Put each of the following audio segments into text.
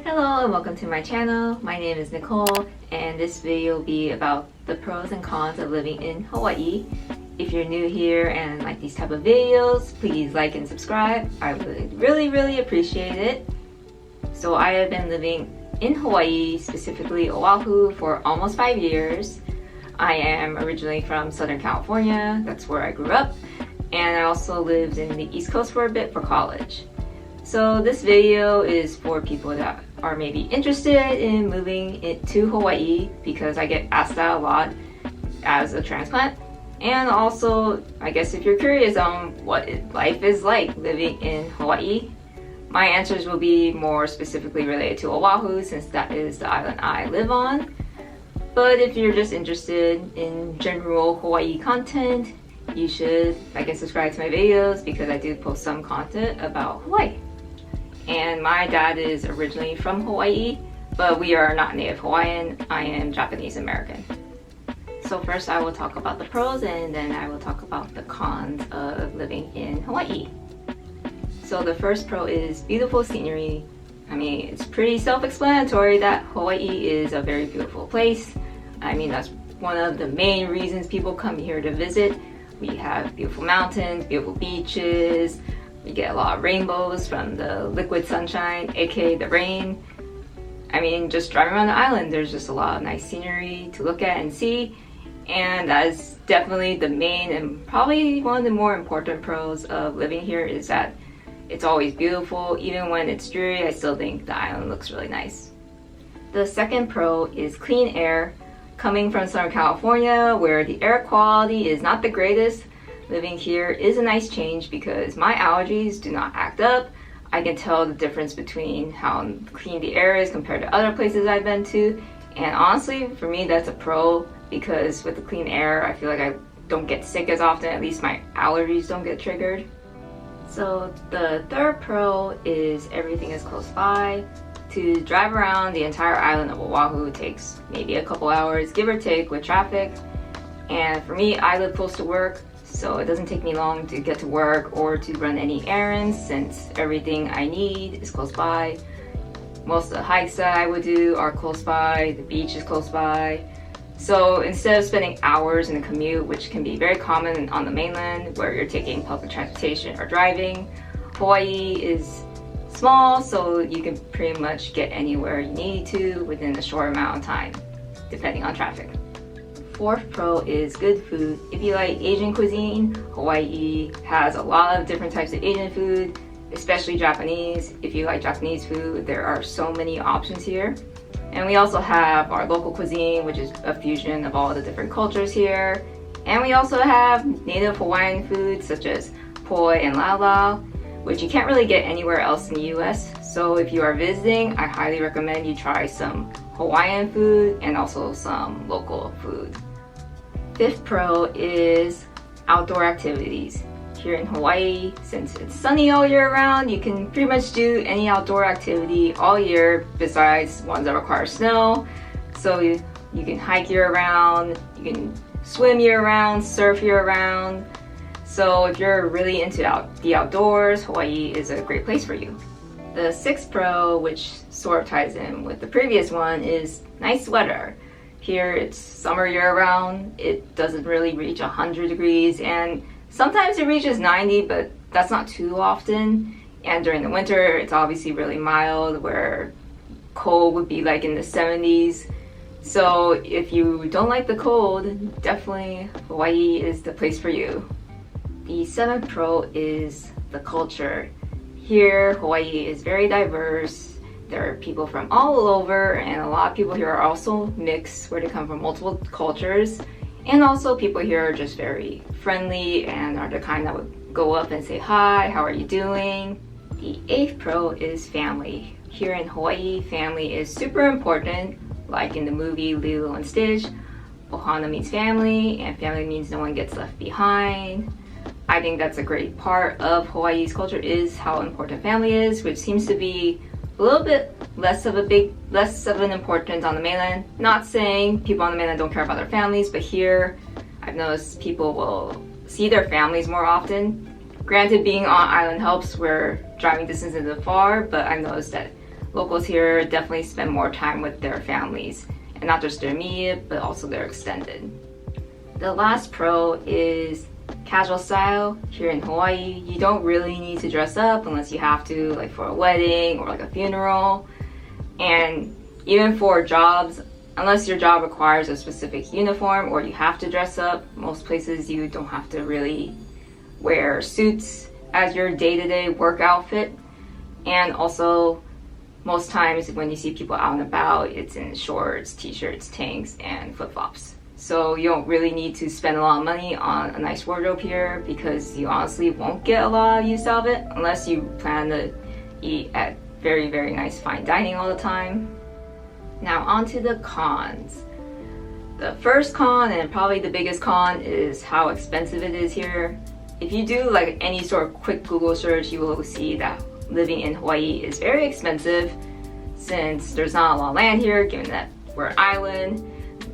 Hello and welcome to my channel. My name is Nicole and this video will be about the pros and cons of living in Hawaii. If you're new here and like these type of videos, please like and subscribe. I would really appreciate it. So I have been living in Hawaii, specifically Oahu, for almost 5 years. I am originally from Southern California, that's where I grew up, and I also lived in the East Coast for a bit for college. So this video is for people that are maybe interested in moving to Hawaii, because I get asked that a lot as a transplant. And also, I guess if you're curious on what life is like living in Hawaii, my answers will be more specifically related to Oahu, since that is the island I live on. But if you're just interested in general Hawaii content, you should like and subscribe to my videos, because I do post some content about Hawaii. And my dad is originally from Hawaii, but we are not native Hawaiian. I am Japanese American. So first I will talk about the pros, and then I will talk about the cons of living in Hawaii. So the first pro is beautiful scenery. I mean, it's pretty self-explanatory that Hawaii is a very beautiful place. I mean, that's one of the main reasons people come here to visit. We have beautiful mountains, beautiful beaches. We get a lot of rainbows from the liquid sunshine, aka the rain. I mean, just driving around the island, there's just a lot of nice scenery to look at and see. And that is definitely the main and probably one of the more important pros of living here, is that it's always beautiful. Even when it's dreary, I still think the island looks really nice. The second pro is clean air. Coming from Southern California, where the air quality is not the greatest, living here is a nice change because my allergies do not act up. I can tell the difference between how clean the air is compared to other places I've been to. And honestly, for me, that's a pro, because with the clean air, I feel like I don't get sick as often. At least my allergies don't get triggered. So the third pro is everything is close by. To drive around the entire island of Oahu takes maybe a couple hours, give or take, with traffic. And for me, I live close to work, so it doesn't take me long to get to work or to run any errands, since everything I need is close by. Most of the hikes that I would do are close by, the beach is close by. So instead of spending hours in the commute, which can be very common on the mainland where you're taking public transportation or driving, Hawaii is small, so you can pretty much get anywhere you need to within a short amount of time, depending on traffic. Fourth pro is good food. If you like Asian cuisine, Hawaii has a lot of different types of Asian food, especially Japanese. If you like Japanese food, there are so many options here. And we also have our local cuisine, which is a fusion of all the different cultures here. And we also have native Hawaiian foods such as poi and lau lau, which you can't really get anywhere else in the US. So if you are visiting, I highly recommend you try some Hawaiian food and also some local food. Fifth pro is outdoor activities. Here in Hawaii, since it's sunny all year round, you can pretty much do any outdoor activity all year besides ones that require snow. So you can hike year round, you can swim year round, surf year round. So if you're really into the outdoors, Hawaii is a great place for you. The sixth pro, which sort of ties in with the previous one, is nice weather. Here it's summer year round. It doesn't really reach 100 degrees, and sometimes it reaches 90, but that's not too often. And during the winter, it's obviously really mild, where cold would be like in the 70s. So if you don't like the cold, definitely Hawaii is the place for you. The seventh pro is the culture. Here, Hawaii is very diverse. There are people from all over, and a lot of people here are also mixed, where they come from multiple cultures. And also people here are just very friendly and are the kind that would go up and say, "Hi, how are you doing?" The eighth pro is family. Here in Hawaii, family is super important. Like in the movie Lilo and Stitch, Ohana means family, and family means no one gets left behind. I think that's a great part of Hawaii's culture, is how important family is, which seems to be a little bit less of an importance on the mainland. Not saying people on the mainland don't care about their families, but here I've noticed people will see their families more often. Granted, being on island helps where driving distance isn't far, but I've noticed that a locals here definitely spend more time with their families, and not just their immediate, but also their extended. The last pro is casual style. Here in Hawaii, you don't really need to dress up unless you have to, like for a wedding or like a funeral. And even for jobs, unless your job requires a specific uniform or you have to dress up, most places you don't have to really wear suits as your day-to-day work outfit. And also, most times when you see people out and about, it's in shorts, t-shirts, tanks, and flip-flops. So you don't really need to spend a lot of money on a nice wardrobe here because you honestly won't get a lot of use out of it unless you plan to eat at very, very nice fine dining all the time. Now on to the cons. The first con, and probably the biggest con, is how expensive it is here. If you do like any sort of quick Google search, you will see that living in Hawaii is very expensive since there's not a lot of land here, given that we're an island.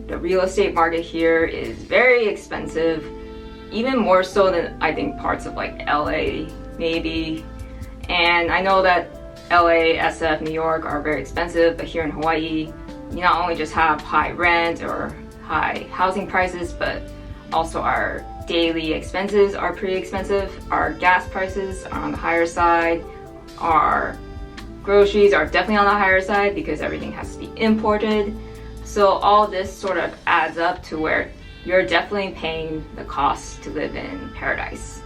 The real estate market here is very expensive, even more so than I think parts of like LA maybe. And I know that LA, SF, New York are very expensive, but here in Hawaii, you not only just have high rent or high housing prices, but also our daily expenses are pretty expensive. Our gas prices are on the higher side. Our groceries are definitely on the higher side because everything has to be imported. So all this sort of adds up to where you're definitely paying the cost to live in paradise.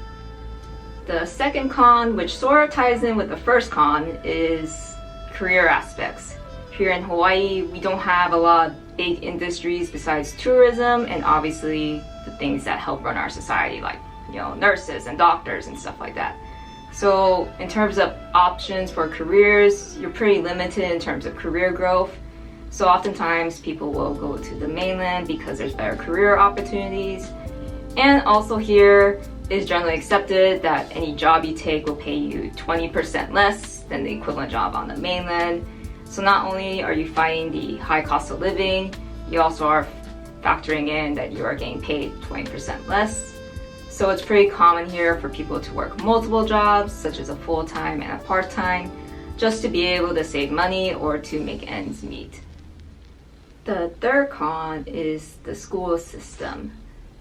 The second con, which sort of ties in with the first con, is career aspects. Here in Hawaii, we don't have a lot of big industries besides tourism and obviously the things that help run our society, like nurses and doctors and stuff like that. So in terms of options for careers, you're pretty limited in terms of career growth. So oftentimes people will go to the mainland because there's better career opportunities. And also here it's generally accepted that any job you take will pay you 20% less than the equivalent job on the mainland. So not only are you fighting the high cost of living, you also are factoring in that you are getting paid 20% less. So it's pretty common here for people to work multiple jobs, such as a full-time and a part-time, just to be able to save money or to make ends meet. The third con is the school system.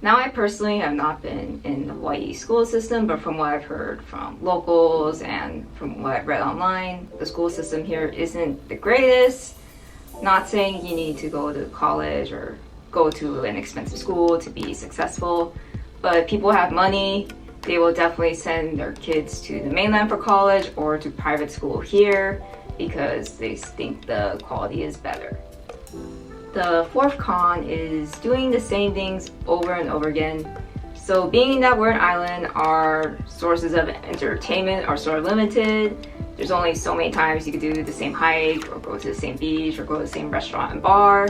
Now, I personally have not been in the Hawaii school system, but from what I've heard from locals and from what I've read online, the school system here isn't the greatest. Not saying you need to go to college or go to an expensive school to be successful, but if people have money, they will definitely send their kids to the mainland for college or to private school here because they think the quality is better. The fourth con is doing the same things over and over again. So being that we're an island, our sources of entertainment are sort of limited. There's only so many times you could do the same hike or go to the same beach or go to the same restaurant and bar.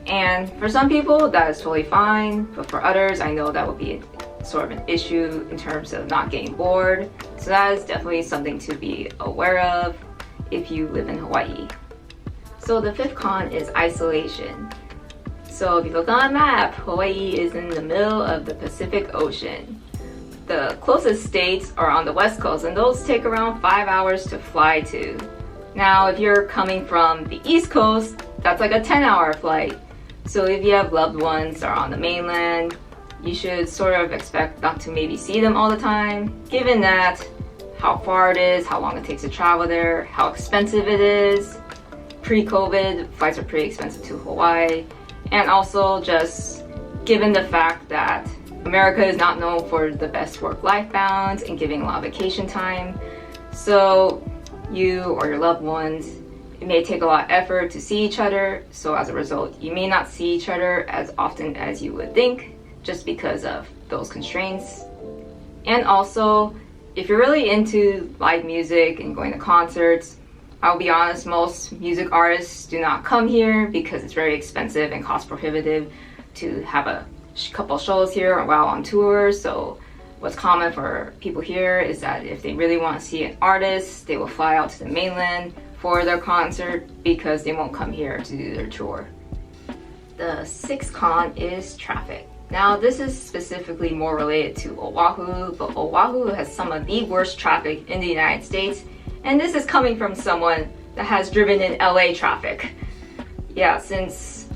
And for some people that is totally fine, but for others I know that would be sort of an issue in terms of not getting bored. So that is definitely something to be aware of if you live in Hawaii. So the fifth con is isolation. So if you look on a map, Hawaii is in the middle of the Pacific Ocean. The closest states are on the west coast and those take around 5 hours to fly to. Now if you're coming from the east coast, that's like a 10-hour flight. So if you have loved ones that are on the mainland, you should sort of expect not to maybe see them all the time, given that how far it is, how long it takes to travel there, how expensive it is. Pre-COVID, flights are pretty expensive to Hawaii, and also just given the fact that America is not known for the best work-life balance and giving a lot of vacation time. So you or your loved ones, it may take a lot of effort to see each other, so as a result, you may not see each other as often as you would think, just because of those constraints. And also, if you're really into live music and going to concerts, I'll be honest, most music artists do not come here because it's very expensive and cost prohibitive to have a couple shows here while on tour. So what's common for people here is that if they really want to see an artist, they will fly out to the mainland for their concert because they won't come here to do their tour. The sixth con is traffic. Now this is specifically more related to Oahu, but Oahu has some of the worst traffic in the United States. And this is coming from someone that has driven in LA traffic. Yeah, since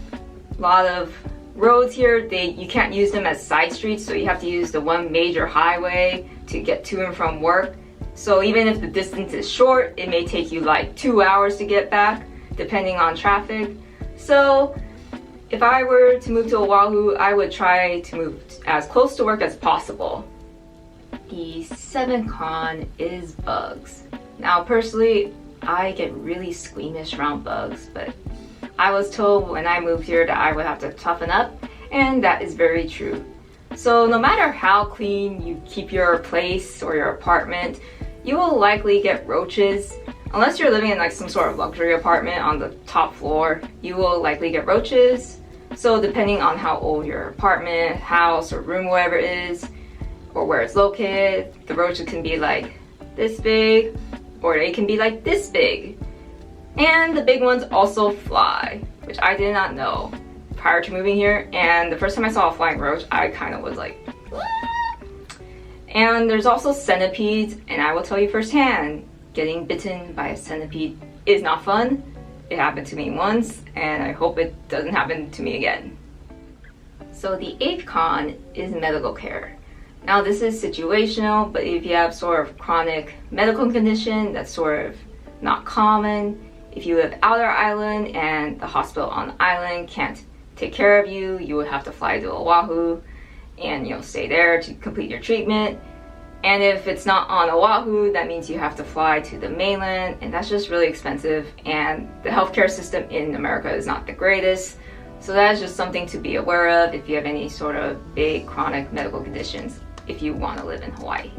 a lot of roads here, you can't use them as side streets, so you have to use the one major highway to get to and from work. So even if the distance is short, it may take you like 2 hours to get back, depending on traffic. So if I were to move to Oahu, I would try to move as close to work as possible. The seventh con is bugs. Now personally, I get really squeamish around bugs, but I was told when I moved here that I would have to toughen up, and that is very true. So no matter how clean you keep your place or your apartment, you will likely get roaches. Unless you're living in like some sort of luxury apartment on the top floor, you will likely get roaches. So depending on how old your apartment, house, or room, whatever it is, or where it's located, the roaches can be like this big, or they can be like this big. And the big ones also fly, which I did not know prior to moving here. And the first time I saw a flying roach, I kind of was like, what? And there's also centipedes, and I will tell you firsthand, getting bitten by a centipede is not fun. It happened to me once, and I hope it doesn't happen to me again. So the eighth con is medical care. Now this is situational, but if you have sort of chronic medical condition that's sort of not common, if you live outer island and the hospital on the island can't take care of you, you would have to fly to Oahu and stay there to complete your treatment. And if it's not on Oahu, that means you have to fly to the mainland, and that's just really expensive, and the healthcare system in America is not the greatest. So that is just something to be aware of if you have any sort of big chronic medical conditions if you want to live in Hawaii.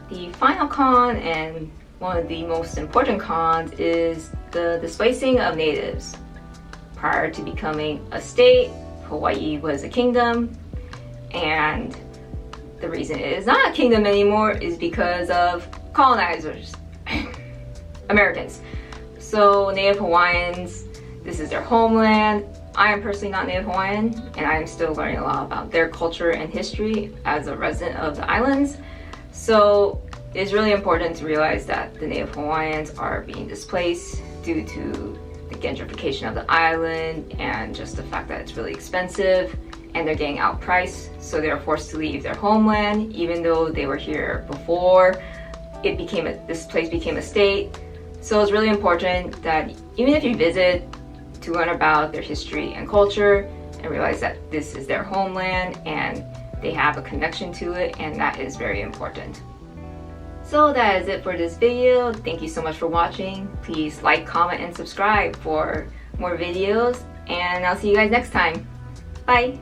The final con, and one of the most important cons, is the displacing of natives. Prior to becoming a state, Hawaii was a kingdom, and the reason it is not a kingdom anymore is because of colonizers, Americans. So Native Hawaiians, this is their homeland. I am personally not Native Hawaiian, and I am still learning a lot about their culture and history as a resident of the islands. So it's really important to realize that the Native Hawaiians are being displaced due to the gentrification of the island and just the fact that it's really expensive, and they're getting outpriced, so they're forced to leave their homeland even though they were here before this place became a state. So it's really important that even if you visit, to learn about their history and culture and realize that this is their homeland and they have a connection to it, and that is very important. So that is it for this video. Thank you so much for watching. Please like, comment, and subscribe for more videos, and I'll see you guys next time. Bye!